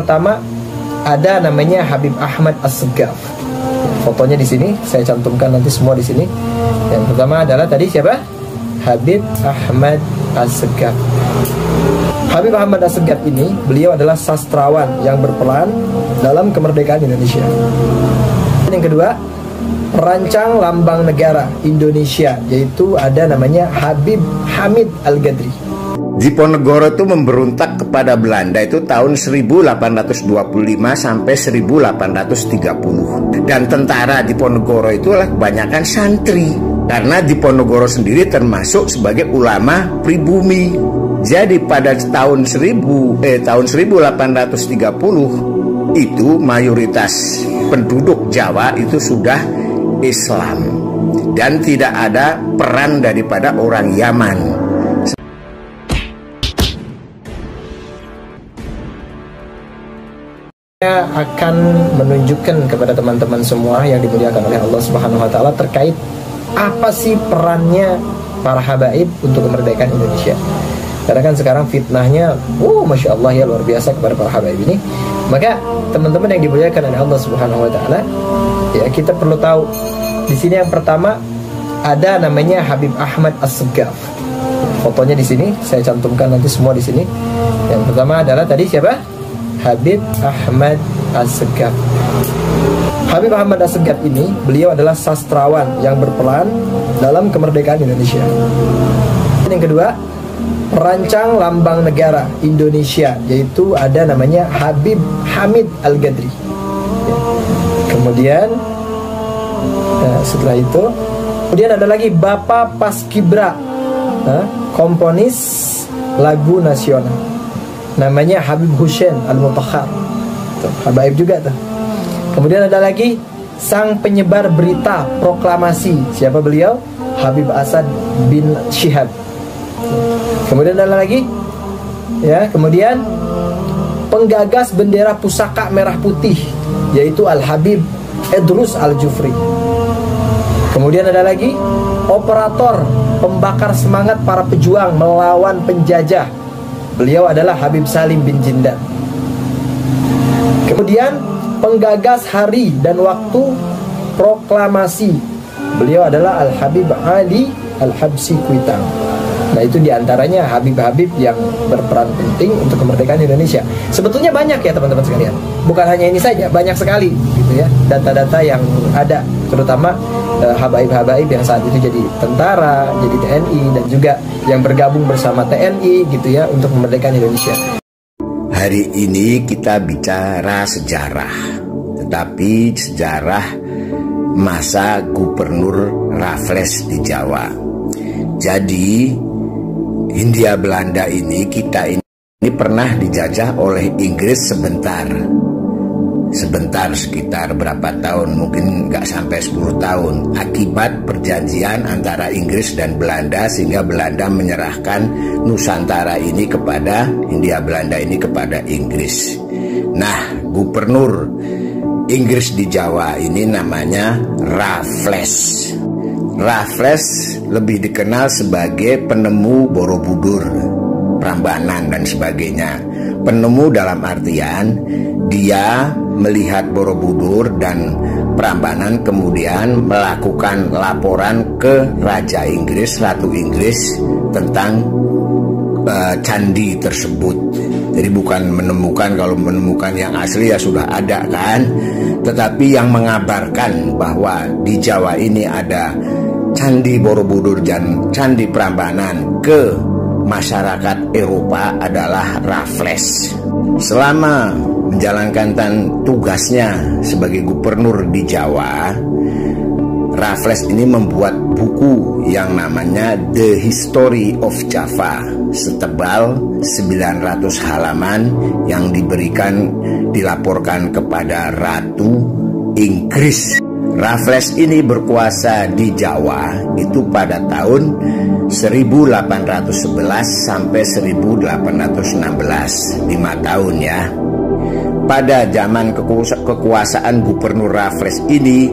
Pertama ada namanya Habib Ahmad Assegaf. Fotonya di sini, saya cantumkan nanti semua di sini. Yang pertama adalah tadi siapa? Habib Ahmad Assegaf. Habib Ahmad Assegaf ini, beliau adalah sastrawan yang berperan dalam kemerdekaan Indonesia. Yang kedua, perancang lambang negara Indonesia, yaitu ada namanya Habib Hamid Al-Ghadri. Diponegoro itu memberontak kepada Belanda itu tahun 1825 sampai 1830. Dan tentara Diponegoro itulah kebanyakan santri, karena Diponegoro sendiri termasuk sebagai ulama pribumi. Jadi pada tahun 1830 itu mayoritas penduduk Jawa itu sudah Islam dan tidak ada peran daripada orang Yaman. Saya akan menunjukkan kepada teman-teman semua yang dimuliakan oleh Allah Subhanahu wa taala terkait apa sih perannya para habaib untuk kemerdekaan Indonesia. Karena kan sekarang fitnahnya Masya Allah ya, luar biasa kepada para habaib ini. Maka teman-teman yang dimuliakan oleh Allah Subhanahu wa taala, ya kita perlu tahu di sini yang pertama ada namanya Habib Ahmad Assegaf. Fotonya di sini, saya cantumkan nanti semua di sini. Yang pertama adalah tadi siapa? Habib Ahmad Assegaf. Habib Ahmad Assegaf ini, beliau adalah sastrawan yang berperan dalam kemerdekaan Indonesia. Yang kedua, perancang lambang negara Indonesia, yaitu ada namanya Habib Hamid Al-Ghadri. Kemudian setelah itu, kemudian ada lagi Bapak Paskibra, komponis lagu nasional, namanya Habib Hussein Al-Mutakhar. Habaib juga tuh. Kemudian ada lagi sang penyebar berita proklamasi, siapa beliau? Habib Asad bin Syihab. Kemudian ada lagi, ya, kemudian penggagas bendera pusaka merah putih, yaitu Al-Habib Idrus Al-Jufri. Kemudian ada lagi operator pembakar semangat para pejuang melawan penjajah, beliau adalah Habib Salim bin Jindan. Kemudian penggagas hari dan waktu proklamasi, beliau adalah Al-Habib Ali Al-Habsi Kuitang. Nah, itu diantaranya Habib-Habib yang berperan penting untuk kemerdekaan Indonesia. Sebetulnya banyak ya teman-teman sekalian, bukan hanya ini saja, banyak sekali gitu ya data-data yang ada, terutama habaib-habaib yang saat itu jadi tentara, jadi TNI, dan juga yang bergabung bersama TNI gitu ya untuk kemerdekaan Indonesia. Hari ini kita bicara sejarah, tetapi sejarah masa Gubernur Raffles di Jawa. Jadi Hindia Belanda ini, kita ini pernah dijajah oleh Inggris sebentar, sekitar berapa tahun, mungkin nggak sampai 10 tahun, akibat perjanjian antara Inggris dan Belanda, sehingga Belanda menyerahkan Nusantara ini kepada Hindia Belanda ini kepada Inggris. Nah, gubernur Inggris di Jawa ini namanya Raffles. Raffles lebih dikenal sebagai penemu Borobudur, Prambanan dan sebagainya. Penemu dalam artian dia melihat Borobudur dan Prambanan, kemudian melakukan laporan ke Raja Inggris, Ratu Inggris tentang candi tersebut. Jadi bukan menemukan, kalau menemukan yang asli ya sudah ada kan, tetapi yang mengabarkan bahwa di Jawa ini ada Candi Borobudur dan Candi Prambanan ke masyarakat Eropa adalah Raffles. Selama menjalankan tugasnya sebagai gubernur di Jawa, Raffles ini membuat buku yang namanya The History of Java, setebal 900 halaman yang dilaporkan kepada Ratu Inggris. Raffles ini berkuasa di Jawa itu pada tahun 1811 sampai 1816, 5 tahun ya. Pada zaman kekuasaan Gubernur Raffles ini,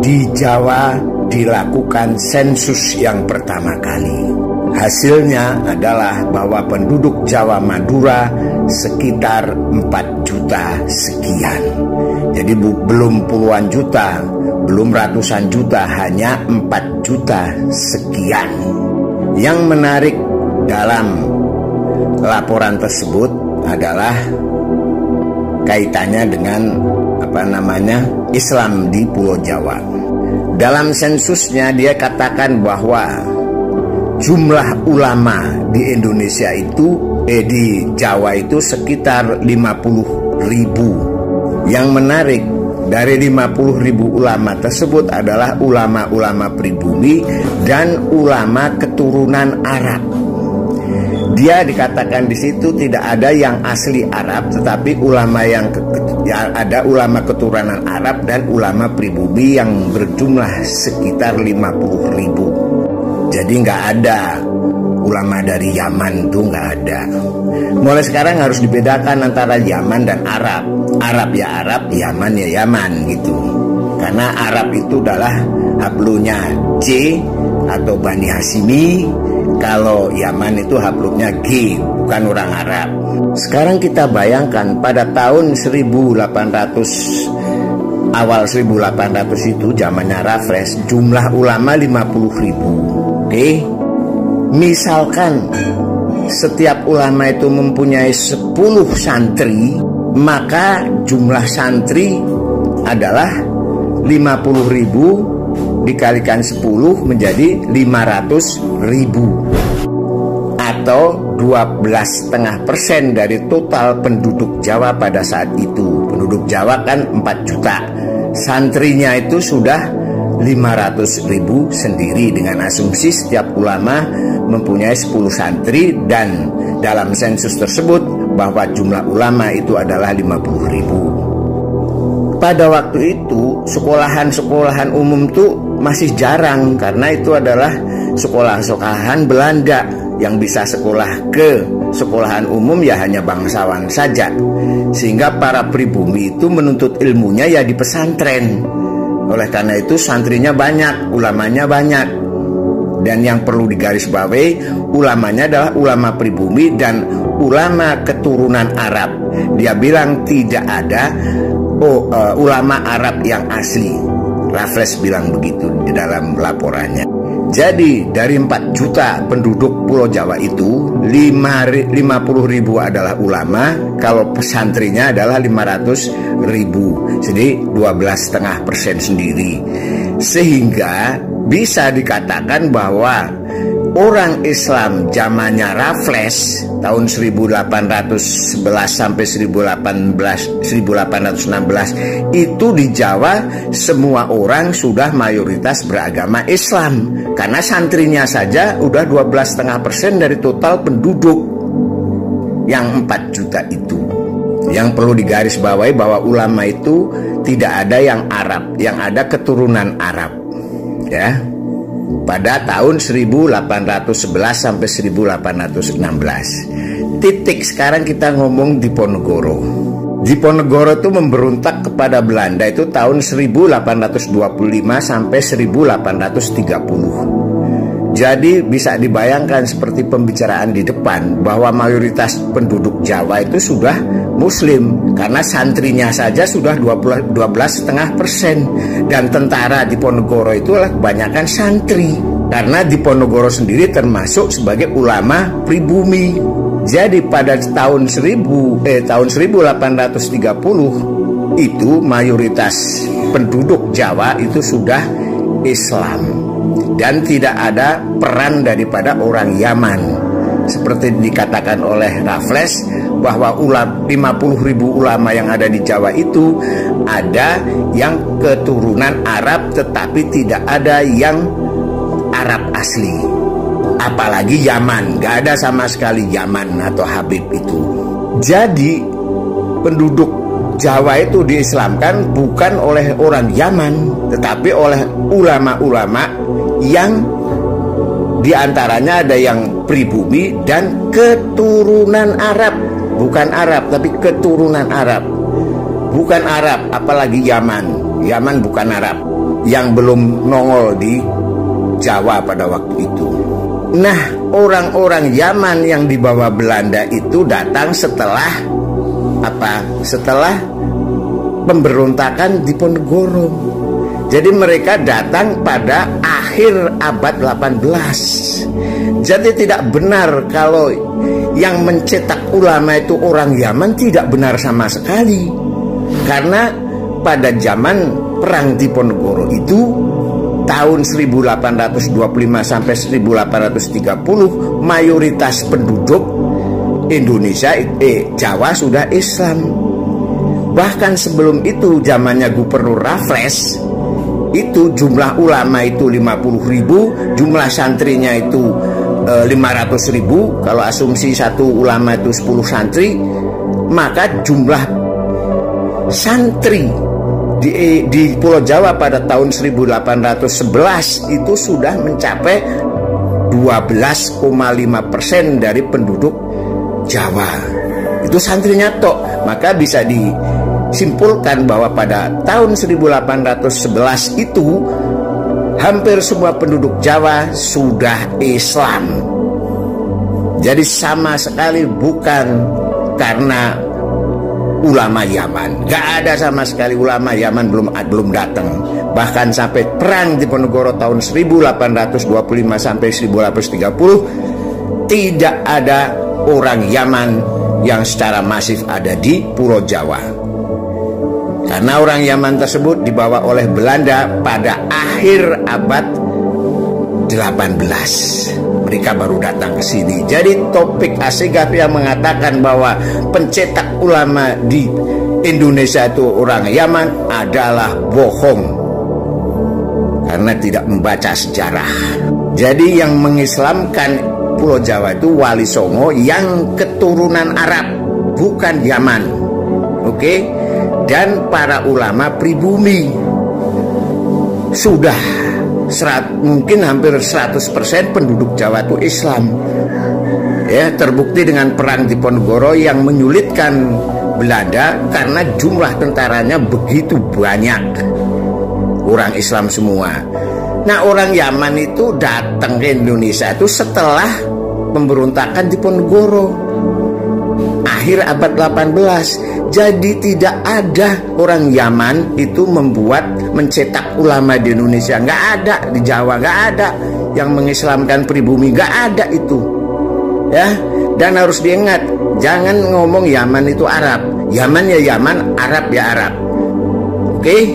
di Jawa dilakukan sensus yang pertama kali. Hasilnya adalah bahwa penduduk Jawa Madura sekitar 4 juta sekian. Jadi belum puluhan juta, belum ratusan juta, hanya 4 juta sekian. Yang menarik dalam laporan tersebut adalah kaitannya dengan Islam di Pulau Jawa. Dalam sensusnya dia katakan bahwa jumlah ulama di Indonesia itu di Jawa itu sekitar 50.000. Yang menarik, dari 50.000 ulama tersebut adalah ulama-ulama pribumi dan ulama keturunan Arab. Dia dikatakan di situ tidak ada yang asli Arab, tetapi ulama yang ada ulama keturunan Arab dan ulama pribumi yang berjumlah sekitar 50.000. Jadi nggak ada ulama dari Yaman, itu nggak ada. Mulai sekarang harus dibedakan antara Yaman dan Arab. Arab ya Arab, Yaman ya Yaman gitu. Karena Arab itu adalah hablunya C atau Bani Hashimi. Kalau Yaman itu hablumnya G, bukan orang Arab. Sekarang kita bayangkan pada tahun 1800, awal 1800 itu zamannya Raffles, jumlah ulama 50.000. Oke, misalkan setiap ulama itu mempunyai 10 santri, maka jumlah santri adalah 50.000 dikalikan 10 menjadi 500.000, atau 12,5% dari total penduduk Jawa pada saat itu. Penduduk Jawa kan 4 juta, santrinya itu sudah 500.000 sendiri, dengan asumsi setiap ulama mempunyai 10 santri, dan dalam sensus tersebut bahwa jumlah ulama itu adalah 50.000. Pada waktu itu sekolahan-sekolahan umum tuh masih jarang, karena itu adalah sekolah-sekolahan Belanda. Yang bisa sekolah ke sekolahan umum ya hanya bangsawan saja, sehingga para pribumi itu menuntut ilmunya ya di pesantren. Oleh karena itu santrinya banyak, ulamanya banyak. Dan yang perlu digarisbawahi, ulamanya adalah ulama pribumi dan ulama keturunan Arab. Dia bilang tidak ada ulama Arab yang asli. Raffles bilang begitu di dalam laporannya. Jadi dari 4 juta penduduk Pulau Jawa itu 50.000 adalah ulama, kalau pesantrinya adalah 500.000, jadi 12,5% sendiri. Sehingga bisa dikatakan bahwa orang Islam zamannya Raffles tahun 1811 sampai 1816 itu di Jawa semua orang sudah mayoritas beragama Islam, karena santrinya saja udah 12,5% dari total penduduk yang 4 juta itu. Yang perlu digarisbawahi bahwa ulama itu tidak ada yang Arab, yang ada keturunan Arab, ya. Pada tahun 1811 sampai 1816. Titik sekarang kita ngomong Diponegoro. Diponegoro itu memberontak kepada Belanda itu tahun 1825 sampai 1830. Jadi bisa dibayangkan seperti pembicaraan di depan bahwa mayoritas penduduk Jawa itu sudah Muslim, karena santrinya saja sudah 12,5%, dan tentara Diponegoro itu adalah kebanyakan santri, karena Diponegoro sendiri termasuk sebagai ulama pribumi. Jadi pada tahun 1830 itu mayoritas penduduk Jawa itu sudah Islam, dan tidak ada peran daripada orang Yaman. Seperti dikatakan oleh Raffles bahwa 50.000 ulama yang ada di Jawa itu ada yang keturunan Arab, tetapi tidak ada yang Arab asli. Apalagi Yaman, gak ada sama sekali Yaman atau Habib itu. Jadi penduduk Jawa itu diislamkan bukan oleh orang Yaman, tetapi oleh ulama-ulama yang diantaranya ada yang pribumi dan keturunan Arab. Bukan Arab, tapi keturunan Arab. Bukan Arab, apalagi Yaman. Yaman bukan Arab, yang belum nongol di Jawa pada waktu itu. Nah, orang-orang Yaman yang dibawa Belanda itu datang setelah apa? Setelah pemberontakan Diponegoro. Jadi mereka datang pada akhir abad 18. Jadi tidak benar kalau yang mencetak ulama itu orang Yaman, tidak benar sama sekali. Karena pada zaman perang Diponegoro itu tahun 1825 sampai 1830 mayoritas penduduk Indonesia Jawa sudah Islam. Bahkan sebelum itu zamannya Gubernur Raffles itu jumlah ulama itu 50.000, jumlah santrinya itu 500.000. Kalau asumsi satu ulama itu 10 santri, maka jumlah santri di Pulau Jawa pada tahun 1811 itu sudah mencapai 12,5% dari penduduk Jawa. Itu santrinya tok. Maka bisa disimpulkan bahwa pada tahun 1811 itu hampir semua penduduk Jawa sudah Islam. Jadi sama sekali bukan karena ulama Yaman. Gak ada sama sekali ulama Yaman belum datang. Bahkan sampai perang Diponegoro tahun 1825 sampai 1830 tidak ada orang Yaman yang secara masif ada di Pulau Jawa. Karena orang Yaman tersebut dibawa oleh Belanda pada akhir abad 18. Mereka baru datang ke sini. Jadi Taufik Assegaf yang mengatakan bahwa pencetak ulama di Indonesia itu orang Yaman adalah bohong, karena tidak membaca sejarah. Jadi yang mengislamkan Pulau Jawa itu Wali Songo yang keturunan Arab, bukan Yaman. Oke? Dan para ulama pribumi sudah mungkin hampir 100% penduduk Jawa itu Islam. Ya, terbukti dengan perang Diponegoro yang menyulitkan Belanda karena jumlah tentaranya begitu banyak. Orang Islam semua. Nah, orang Yaman itu datang ke Indonesia itu setelah pemberontakan Diponegoro akhir abad 18. Jadi tidak ada orang Yaman itu mencetak ulama di Indonesia. Nggak ada. Di Jawa nggak ada yang mengislamkan pribumi. Nggak ada itu. Ya. Dan harus diingat, jangan ngomong Yaman itu Arab. Yaman ya Yaman, Arab ya Arab. Oke?